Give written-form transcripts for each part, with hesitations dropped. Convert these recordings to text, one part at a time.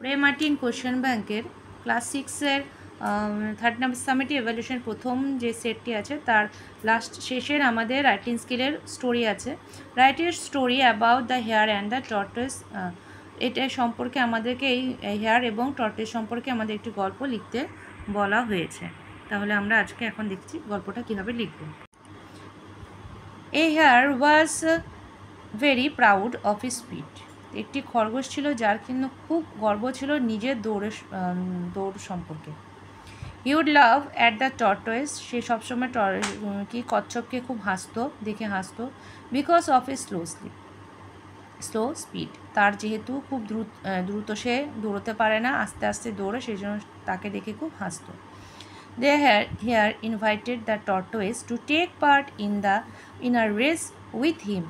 রে Martin question ব্যাংকের class 6-এর থার্ড নাম্বার সামেটিভ এভালুয়েশন প্রথম যে সেটটি আছে তার লাস্ট শেষের আমাদের রাইটিং স্কিলের স্টোরি আছে। Write a story about the hare and the tortoise. এটা সম্পর্কে আমাদেরকে এই হেয়ার এবং টর্টয়েস সম্পর্কে আমাদের একটি গল্প লিখতে বলা হয়েছে। তাহলে আমরা আজকে এখন দেখছি গল্পটা কীভাবে লিখব। A hare was very proud of his speed. একটি খরগোশ ছিল যার কিন্তু খুব গর্ব ছিল নিজের দৌড় সম্পর্কে। He would laugh at the tortoise. সে সবসময় কচ্ছপকে খুব দেখে হাসতো। Because of a slow speed. তার যেহেতু খুব দ্রুত সে দৌড়তে পারে না, আস্তে আস্তে দৌড়ে, সেই জন্য তাকে দেখে খুব হাসতো। They here invited the tortoise to take part in a race with him.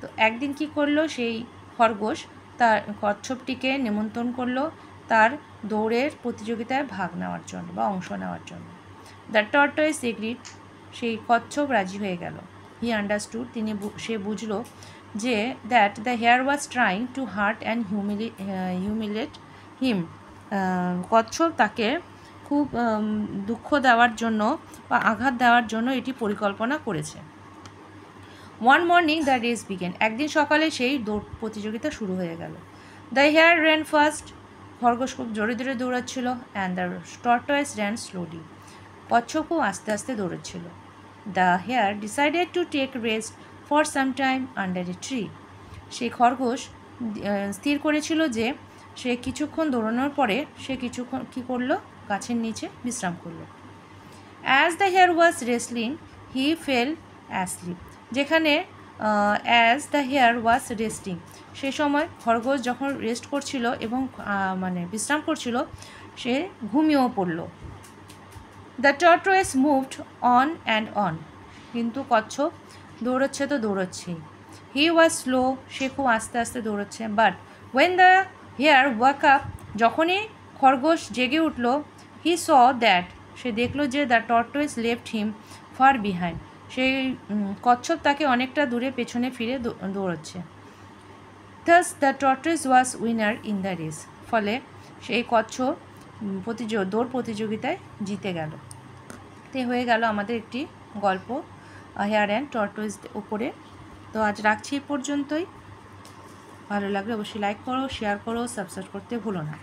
তো একদিন কি করলো, সেই খরগোশ তার কচ্ছপটিকে নিমন্ত্রণ করলো তার দৌড়ের প্রতিযোগিতায় ভাগ নেওয়ার জন্য বা অংশ নেওয়ার জন্য। The tortoise agreed. সেই কচ্ছপ রাজি হয়ে গেল। হি আন্ডারস্টুড। সে বুঝলো যে that the hare was trying to hurt and humiliate him. কচ্ছপ তাকে খুব দুঃখ দেওয়ার জন্য বা আঘাত দেওয়ার জন্য এটি পরিকল্পনা করেছে। One morning the race began. একদিন সকালে সেই দৌড় প্রতিযোগিতা শুরু হয়ে গেল। The hare ran fast. খরগোশ খুব জোরে জোরে দৌড়াচ্ছিল। And the tortoise ran slowly. কচ্ছপ খুব আস্তে আস্তে দৌড়াচ্ছিল। The hare decided to take rest for some time under a tree. সেই খরগোশ স্থির করেছিল যে সে কিছুক্ষণ দৌড়ানোর পরে সে কিছুক্ষণ কী করলো, গাছের নিচে বিশ্রাম করলো। As the hare was resting he fell asleep. যেখানে as the hare was resting, সে সময় খরগোশ যখন রেস্ট করছিল এবং বিশ্রাম করছিল, সে ঘুমিয়েও পড়ল। The tortoise moved on and on. কিন্তু কচ্ছপ দৌড়চ্ছে তো দৌড়চ্ছেই। হি ওয়াজ স্লো। সে খুব আস্তে আস্তে দৌড়চ্ছে। But when the hare woke up, যখনই খরগোশ জেগে উঠল, হি স দ্যাট, সে দেখলো যে the tortoise left him far behind. সেই কচ্ছপ তাকে অনেকটা দূরে পেছনে ফিরে দৌড়চ্ছে। Thus the tortoise was winner in the race. ফলে সেই কচ্ছপ দৌড় প্রতিযোগিতায় জিতে গেল। তে হয়ে গেল আমাদের একটি গল্প হেয়ার অ্যান্ড টর্টয়েস উপরে। তো আজ রাখছি এই পর্যন্তই। ভালো লাগলে অবশ্যই লাইক করো, শেয়ার করো, সাবস্ক্রাইব করতে ভুলো না।